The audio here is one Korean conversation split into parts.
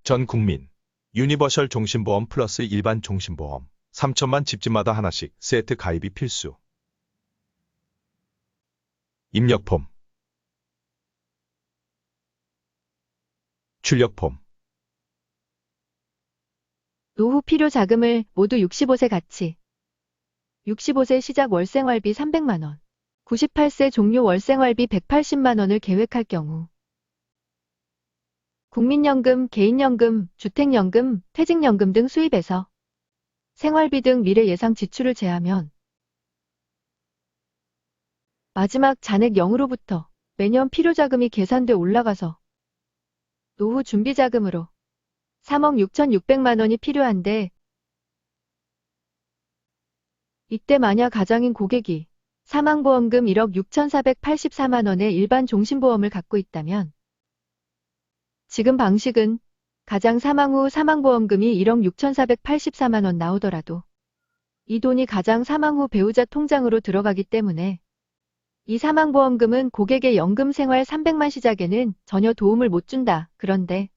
전 국민 유니버셜 종신보험 플러스 일반 종신보험 3천만 집집마다 하나씩 세트 가입이 필수. 입력폼, 출력폼, 노후 필요 자금을 모두 65세 가치. 65세 시작 월생활비 300만 원. 98세 종료 월생활비 180만 원을 계획할 경우 국민연금, 개인연금, 주택연금, 퇴직연금 등 수입에서 생활비 등 미래 예상 지출을 제하면 마지막 잔액 0으로부터 매년 필요자금이 계산돼 올라가서 노후 준비자금으로 3억 6,600만 원이 필요한데 이때 만약 가장인 고객이 사망보험금 1억 6,484만 원의 일반 종신보험을 갖고 있다면 지금 방식은 가장 사망 후 사망보험금이 1억 6,484만 원 나오더라도 이 돈이 가장 사망 후 배우자 통장으로 들어가기 때문에 이 사망보험금은 고객의 연금생활 300만 시작에는 전혀 도움을 못 준다. 그런데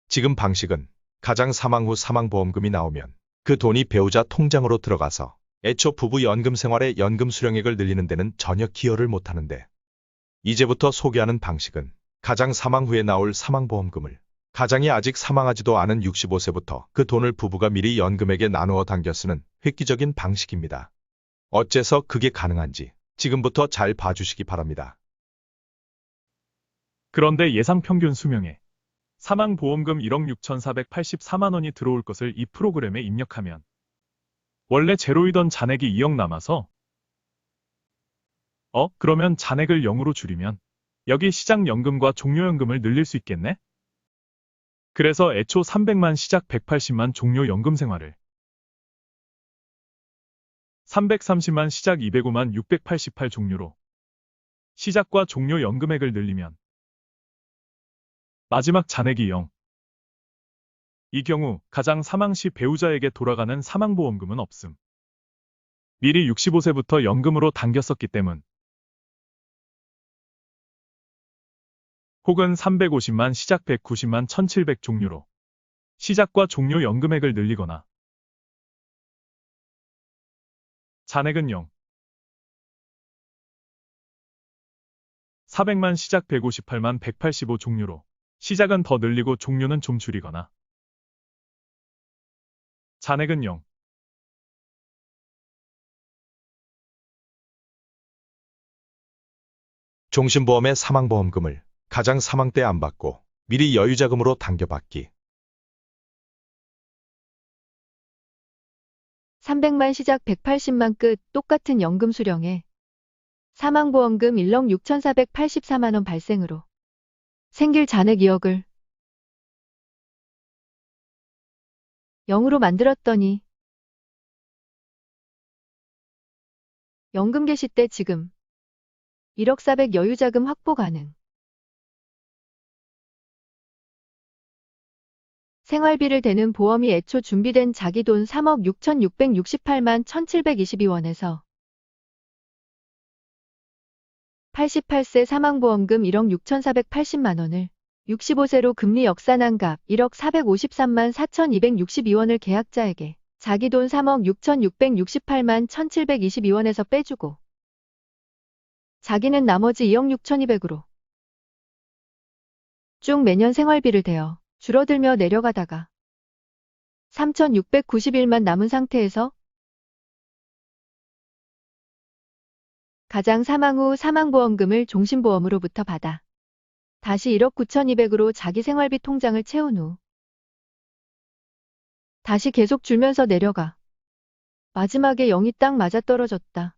지금 방식은 가장 사망 후 사망보험금이 나오면 그 돈이 배우자 통장으로 들어가서 애초 부부 연금 생활의 연금 수령액을 늘리는 데는 전혀 기여를 못하는데 이제부터 소개하는 방식은 가장 사망 후에 나올 사망보험금을 가장이 아직 사망하지도 않은 65세부터 그 돈을 부부가 미리 연금액에 나누어 당겨 쓰는 획기적인 방식입니다. 어째서 그게 가능한지 지금부터 잘 봐주시기 바랍니다. 그런데 예상 평균 수명에 사망보험금 1억 6,484만 원이 들어올 것을 이 프로그램에 입력하면 원래 제로이던 잔액이 2억 남아서 그러면 잔액을 0으로 줄이면 여기 시작연금과 종료연금을 늘릴 수 있겠네? 그래서 애초 300만 시작 180만 종료 연금생활을 330만 시작 205만 688 종료로 시작과 종료 연금액을 늘리면 마지막 잔액이 0. 이 경우 가장 사망 시 배우자에게 돌아가는 사망보험금은 없음. 미리 65세부터 연금으로 당겼었기 때문. 혹은 350만 시작 190만 1700 종료로 시작과 종료 연금액을 늘리거나 잔액은 0. 400만 시작 158만 185 종료로 시작은 더 늘리고 종료는 좀 줄이거나 잔액은 0. 종신보험의 사망보험금을 가장 사망 때 안 받고 미리 여유자금으로 당겨받기. 300만 시작 180만 끝 똑같은 연금 수령에 사망보험금 1억 6,484만 원 발생으로 생길 잔액 2억을 0으로 만들었더니 연금 개시 때 지금 1억 400 여유자금 확보 가능. 생활비를 대는 보험이 애초 준비된 자기 돈 3억 6,668만 1,722원에서 88세 사망보험금 1억 6,480만 원을 65세로 금리 역산한 값 1억 453만 4,262원을 계약자에게 자기 돈 3억 6,668만 1,722원에서 빼주고 자기는 나머지 2억 6,200으로 쭉 매년 생활비를 대어 줄어들며 내려가다가 3,691만 남은 상태에서 가장 사망 후 사망보험금을 종신보험으로부터 받아 다시 1억 9,200으로 자기 생활비 통장을 채운 후 다시 계속 줄면서 내려가 마지막에 0이 딱 맞아떨어졌다.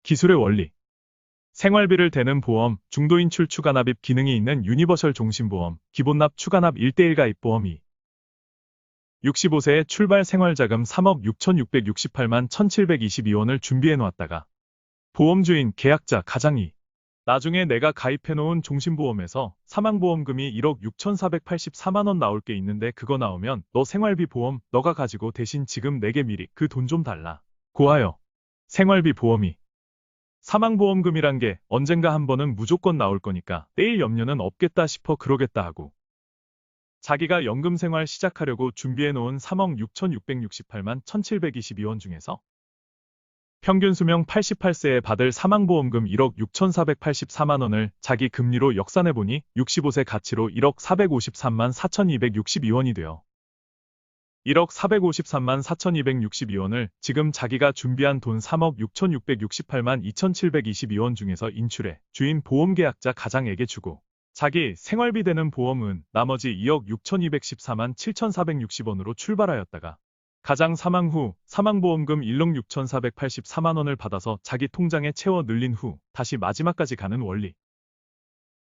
기술의 원리. 생활비를 대는 보험, 중도인출 추가납입 기능이 있는 유니버셜 종신보험, 기본납 추가납 1:1 가입보험 2. 65세의 출발 생활자금 3억 6,668만 1,722원을 준비해 놓았다가 보험주인, 계약자, 가장이 나중에 내가 가입해놓은 종신보험에서 사망보험금이 1억 6,484만 원 나올 게 있는데 그거 나오면 너 생활비 보험 너가 가지고 대신 지금 내게 미리 그 돈 좀 달라. 고하여 생활비 보험이 사망보험금이란 게 언젠가 한 번은 무조건 나올 거니까 떼일 염려는 없겠다 싶어 그러겠다 하고 자기가 연금생활 시작하려고 준비해놓은 3억 6,668만 1,722원 중에서 평균 수명 88세에 받을 사망보험금 1억 6,484만 원을 자기 금리로 역산해보니 65세 가치로 1억 453만 4,262원이 돼요. 1억 453만 4,262원을 지금 자기가 준비한 돈 3억 6,668만 2,722원 중에서 인출해 주인 보험계약자 가장에게 주고 자기 생활비 되는 보험은 나머지 2억 6,214만 7,460원으로 출발하였다가 가장 사망 후 사망보험금 1억 6,484만 원을 받아서 자기 통장에 채워 늘린 후 다시 마지막까지 가는 원리.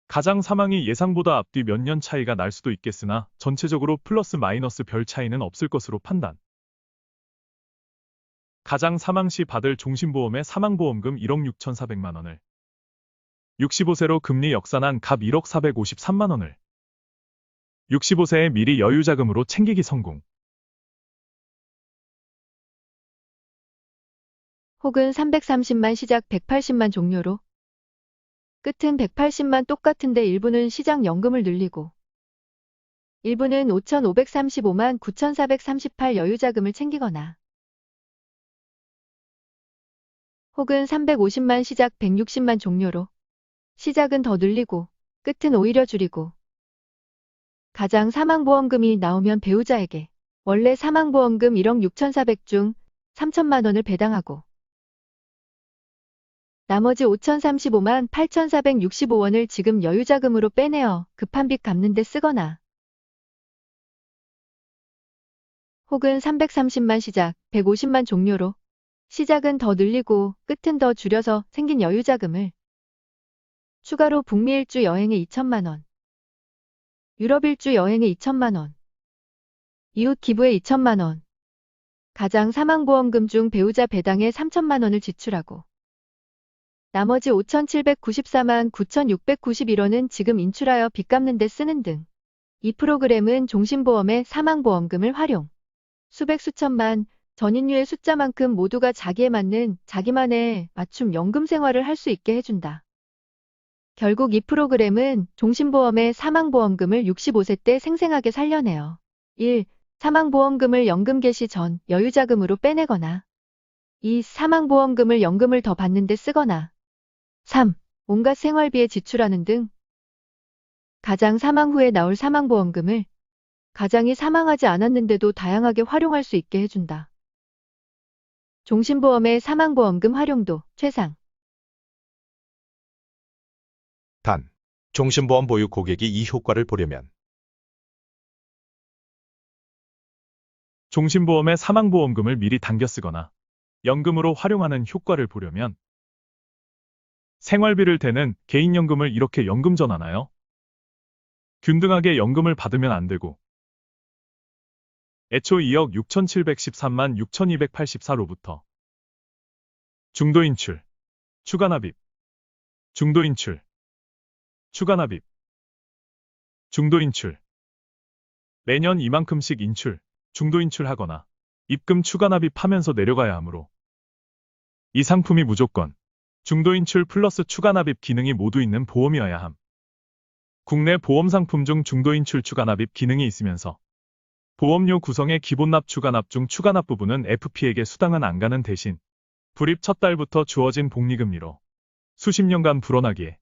가장 사망이 예상보다 앞뒤 몇 년 차이가 날 수도 있겠으나 전체적으로 플러스 마이너스 별 차이는 없을 것으로 판단. 가장 사망 시 받을 종신보험의 사망보험금 1억 6,400만 원을 65세로 금리 역산한 갑 1억 453만 원을 65세에 미리 여유자금으로 챙기기 성공. 혹은 330만 시작 180만 종료로 끝은 180만 똑같은데 일부는 시작 연금을 늘리고 일부는 5,535만 9,438 여유자금을 챙기거나 혹은 350만 시작 160만 종료로 시작은 더 늘리고 끝은 오히려 줄이고 가장 사망보험금이 나오면 배우자에게 원래 사망보험금 1억 6,400 중 3천만 원을 배당하고 나머지 5,035만 8,465원을 지금 여유자금으로 빼내어 급한 빚 갚는 데 쓰거나 혹은 330만 시작 150만 종료로 시작은 더 늘리고 끝은 더 줄여서 생긴 여유자금을 추가로 북미 일주 여행에 2천만 원, 유럽 일주 여행에 2천만 원, 이웃 기부에 2천만 원, 가장 사망보험금 중 배우자 배당에 3천만 원을 지출하고 나머지 5,794만 9,691원은 지금 인출하여 빚 갚는 데 쓰는 등 이 프로그램은 종신보험의 사망보험금을 활용, 수백 수천만, 전인류의 숫자만큼 모두가 자기에 맞는 자기만의 맞춤 연금 생활을 할 수 있게 해준다. 결국 이 프로그램은 종신보험의 사망보험금을 65세 때 생생하게 살려내요. 1. 사망보험금을 연금 개시 전 여유자금으로 빼내거나 2. 사망보험금을 연금을 더 받는 데 쓰거나 3. 온갖 생활비에 지출하는 등 가장 사망 후에 나올 사망보험금을 가장이 사망하지 않았는데도 다양하게 활용할 수 있게 해준다. 종신보험의 사망보험금 활용도 최상. 단, 종신보험 보유 고객이 이 효과를 보려면 종신보험의 사망보험금을 미리 당겨 쓰거나 연금으로 활용하는 효과를 보려면 생활비를 대는 개인연금을 이렇게 연금 전환하여 균등하게 연금을 받으면 안 되고 애초 2억 6,713만 6,284로부터 중도인출, 추가납입, 중도인출, 추가납입, 중도인출 매년 이만큼씩 인출, 중도인출하거나 입금 추가납입하면서 내려가야 하므로 이 상품이 무조건 중도인출 플러스 추가납입 기능이 모두 있는 보험이어야 함. 국내 보험상품 중 중도인출 추가납입 기능이 있으면서 보험료 구성의 기본납 추가납 중 추가납 부분은 FP에게 수당은 안 가는 대신 불입 첫 달부터 주어진 복리금리로 수십 년간 불어나기에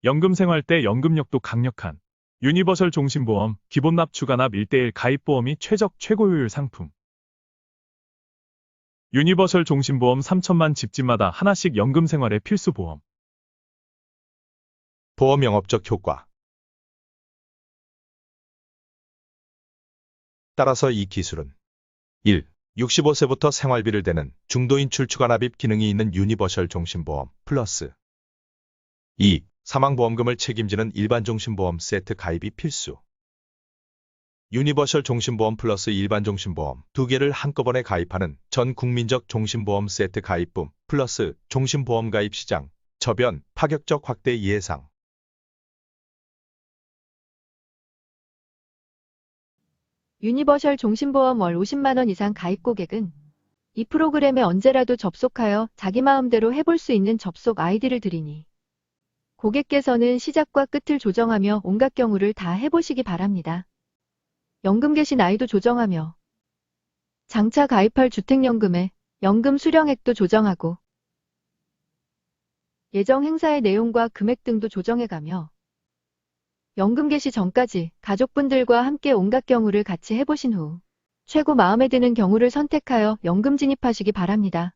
연금생활 때 연금력도 강력한 유니버설 종신보험 기본납 추가납 1:1 가입보험이 최고효율 상품. 유니버설 종신보험 3천만 집집마다 하나씩 연금생활의 필수 보험. 보험 영업적 효과. 따라서 이 기술은 1. 65세부터 생활비를 대는 중도인출 추가납입 기능이 있는 유니버설 종신보험 플러스 2. 사망보험금을 책임지는 일반 종신보험 세트 가입이 필수. 유니버설 종신보험 플러스 일반 종신보험 두 개를 한꺼번에 가입하는 전 국민적 종신보험 세트 가입붐 플러스 종신보험 가입 시장 저변 파격적 확대 예상. 유니버설 종신보험 월 50만 원 이상 가입 고객은 이 프로그램에 언제라도 접속하여 자기 마음대로 해볼 수 있는 접속 아이디를 드리니 고객께서는 시작과 끝을 조정하며 온갖 경우를 다 해보시기 바랍니다. 연금 개시 나이도 조정하며 장차 가입할 주택연금의 연금 수령액도 조정하고 예정 행사의 내용과 금액 등도 조정해가며 연금 개시 전까지 가족분들과 함께 온갖 경우를 같이 해보신 후 최고 마음에 드는 경우를 선택하여 연금 진입하시기 바랍니다.